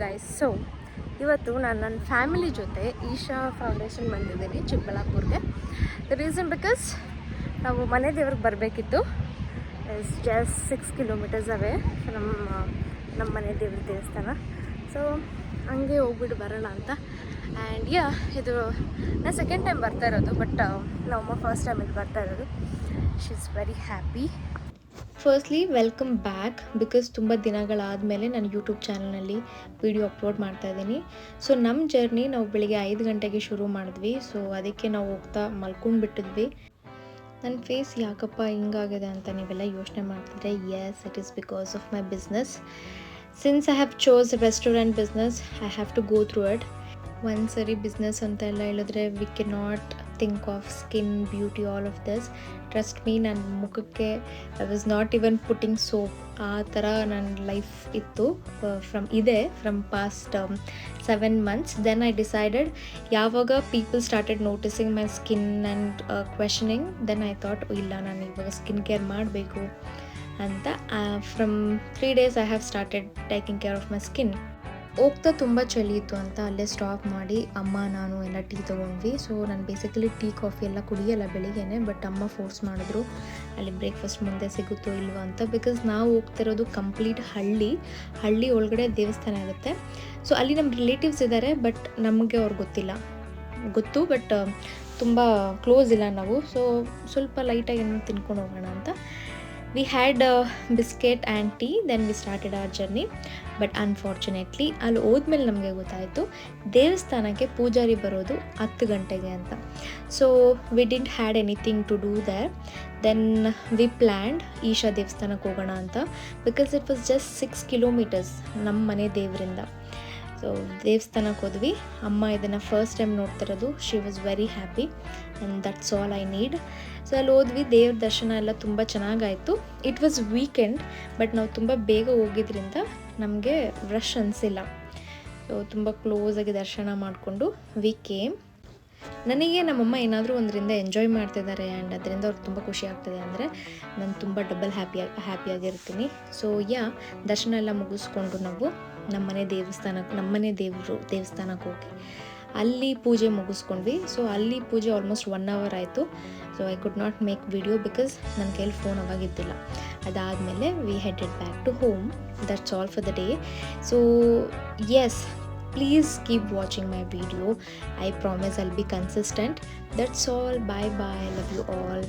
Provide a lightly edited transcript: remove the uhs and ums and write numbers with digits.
Guys, so ಇವತ್ತು ನಾನು ನನ್ನ ಫ್ಯಾಮಿಲಿ ಜೊತೆ ಈಶಾ ಫೌಂಡೇಶನ್ ಬಂದಿದ್ದೀನಿ ಚಿಕ್ಕಬಳ್ಳಾಪುರ್ಗೆ. ದ ರೀಸನ್ ಬಿಕಾಸ್ ನಾವು ಮನೆ ದೇವ್ರಿಗೆ ಬರಬೇಕಿತ್ತು. ಇಸ್ ಜಸ್ಟ್ 6 ಕಿಲೋಮೀಟರ್ಸ್ ಅವೇ ನಮ್ಮ ಮನೆ ದೇವ್ರ ದೇವಸ್ಥಾನ. ಸೊ ಹಂಗೆ ಹೋಗ್ಬಿಟ್ಟು ಬರೋಣ ಅಂತ. ಆ್ಯಂಡ್ ಇದು ನಾನು ಸೆಕೆಂಡ್ ಟೈಮ್ ಬರ್ತಾ ಇರೋದು, ಬಟ್ ನಮ್ಮಮ್ಮ ಫಸ್ಟ್ ಟೈಮ್ ಇಲ್ಲಿ ಬರ್ತಾ ಇರೋದು. She is very happy. Firstly welcome back, because ತುಂಬ ದಿನಗಳಾದಮೇಲೆ ನಾನು ಯೂಟ್ಯೂಬ್ ಚಾನಲ್ನಲ್ಲಿ ವಿಡಿಯೋ ಅಪ್ಲೋಡ್ ಮಾಡ್ತಾಯಿದ್ದೀನಿ. ಸೊ ನಮ್ಮ ಜರ್ನಿ ನಾವು ಬೆಳಿಗ್ಗೆ 5 ಗಂಟೆಗೆ ಶುರು ಮಾಡಿದ್ವಿ. ಸೊ ಅದಕ್ಕೆ ನಾವು ಹೋಗ್ತಾ ಮಲ್ಕೊಂಡು ಬಿಟ್ಟಿದ್ವಿ. ನನ್ನ ಫೇಸ್ ಯಾಕಪ್ಪ ಹಿಂಗಾಗಿದೆ ಅಂತ ನೀವೆಲ್ಲ ಯೋಚನೆ ಮಾಡ್ತಿದ್ರೆ, yes, it is because of my business. Since I have chose restaurant business, I have to go through it. ಒಂದು ಸರಿ ಬಿಸ್ನೆಸ್ ಅಂತ ಎಲ್ಲ ಹೇಳಿದ್ರೆ we can not think of skin, beauty, all of this. Trust me, ನನ್ನ ಮುಖಕ್ಕೆ I was not even putting soap. ಆ ಥರ ನನ್ನ ಲೈಫ್ ಇತ್ತು from past 7 months. Then I decided, ಯಾವಾಗ people started noticing my skin and questioning, then I thought ಇಲ್ಲ, ನಾನು ಇವಾಗ ಸ್ಕಿನ್ ಕೇರ್ ಮಾಡಬೇಕು ಅಂತ. From 3 days I have started taking care of my skin. ಹೋಗ್ತಾ ತುಂಬ ಚಳಿ ಇತ್ತು ಅಂತ ಅಲ್ಲೇ ಸ್ಟಾಪ್ ಮಾಡಿ ಅಮ್ಮ ನಾನು ಎಲ್ಲ ಟೀ ತೊಗೊಂಡ್ವಿ. ಸೊ ನಾನು ಬೇಸಿಕಲಿ ಟೀ ಕಾಫಿ ಎಲ್ಲ ಕುಡಿಯಲ್ಲ ಬೆಳಿಗ್ಗೆನೆ, ಬಟ್ ಅಮ್ಮ ಫೋರ್ಸ್ ಮಾಡಿದ್ರು ಅಲ್ಲಿ ಬ್ರೇಕ್ಫಾಸ್ಟ್ ಮುಂದೆ ಸಿಗುತ್ತೋ ಇಲ್ವೋ ಅಂತ. ಬಿಕಾಸ್ ನಾವು ಹೋಗ್ತಿರೋದು ಕಂಪ್ಲೀಟ್ ಹಳ್ಳಿ ಒಳಗಡೆ ದೇವಸ್ಥಾನ ಇರುತ್ತೆ. ಸೊ ಅಲ್ಲಿ ನಮ್ಮ ರಿಲೇಟಿವ್ಸ್ ಇದ್ದಾರೆ, ಬಟ್ ನಮಗೆ ಅವ್ರು ಗೊತ್ತು, ಬಟ್ ತುಂಬ ಕ್ಲೋಸ್ ಇಲ್ಲ ನಾವು. ಸೊ ಸ್ವಲ್ಪ ಲೈಟಾಗಿ ಏನೋ ತಿನ್ಕೊಂಡು ಹೋಗೋಣ ಅಂತ. We had biscuit and tea, then we started our journey. But unfortunately ಅಲ್ಲಿ ಹೋದ್ಮೇಲೆ ನಮಗೆ ಗೊತ್ತಾಯಿತು ದೇವಸ್ಥಾನಕ್ಕೆ ಪೂಜಾರಿ ಬರೋದು 10 ಗಂಟೆಗೆ ಅಂತ. So we didn't had anything to do there. Then we planned Isha ದೇವಸ್ಥಾನಕ್ಕೆ ಹೋಗೋಣ ಅಂತ, because it was just 6 kilometers ನಮ್ಮ ಮನೆ ದೇವರಿಂದ. ಸೊ ದೇವಸ್ಥಾನಕ್ಕೆ ಹೋದ್ವಿ. ಅಮ್ಮ ಇದನ್ನು ಫಸ್ಟ್ ಟೈಮ್ ನೋಡ್ತಿರೋದು. She was very happy and that's all I need. So ಅಲ್ಲಿ ಹೋದ್ವಿ, ದೇವ್ರ ದರ್ಶನ ಎಲ್ಲ ತುಂಬ ಚೆನ್ನಾಗಾಯಿತು. ಇಟ್ ವಾಸ್ ವೀಕೆಂಡ್, ಬಟ್ ನಾವು ತುಂಬ ಬೇಗ ಹೋಗಿದ್ರಿಂದ ನಮಗೆ ರಶ್ ಅನಿಸಿಲ್ಲ. ಸೊ ತುಂಬ ಕ್ಲೋಸಾಗಿ ದರ್ಶನ ಮಾಡಿಕೊಂಡು ವಿ ಕೇಮ್. ನನಗೆ ನಮ್ಮಮ್ಮ ಏನಾದರೂ ಒಂದರಿಂದ ಎಂಜಾಯ್ ಮಾಡ್ತಿದ್ದಾರೆ ಆ್ಯಂಡ್ ಅದರಿಂದ ಅವ್ರಿಗೆ ತುಂಬ ಖುಷಿ ಆಗ್ತದೆ ಅಂದರೆ ನಾನು ತುಂಬ ಡಬಲ್ ಹ್ಯಾಪಿಯಾಗಿರ್ತೀನಿ. ಸೊ ದರ್ಶನ ಎಲ್ಲ ಮುಗಿಸ್ಕೊಂಡು ನಾವು ನಮ್ಮನೆ ದೇವಸ್ಥಾನಕ್ಕೆ ಹೋಗಿ ಅಲ್ಲಿ ಪೂಜೆ ಮುಗಿಸ್ಕೊಂಡ್ವಿ. ಸೊ ಅಲ್ಲಿ ಪೂಜೆ ಆಲ್ಮೋಸ್ಟ್ 1 hour ಆಯಿತು. So I could not make video because ನನ್ನ ಕೈಲಿ ಫೋನ್ ಅವಾಗಿದ್ದಿಲ್ಲ. ಅದಾದಮೇಲೆ we headed back to home. That's all for the day. So yes, please keep watching my video. I promise I'll be consistent. That's all. Bye bye. Love you all.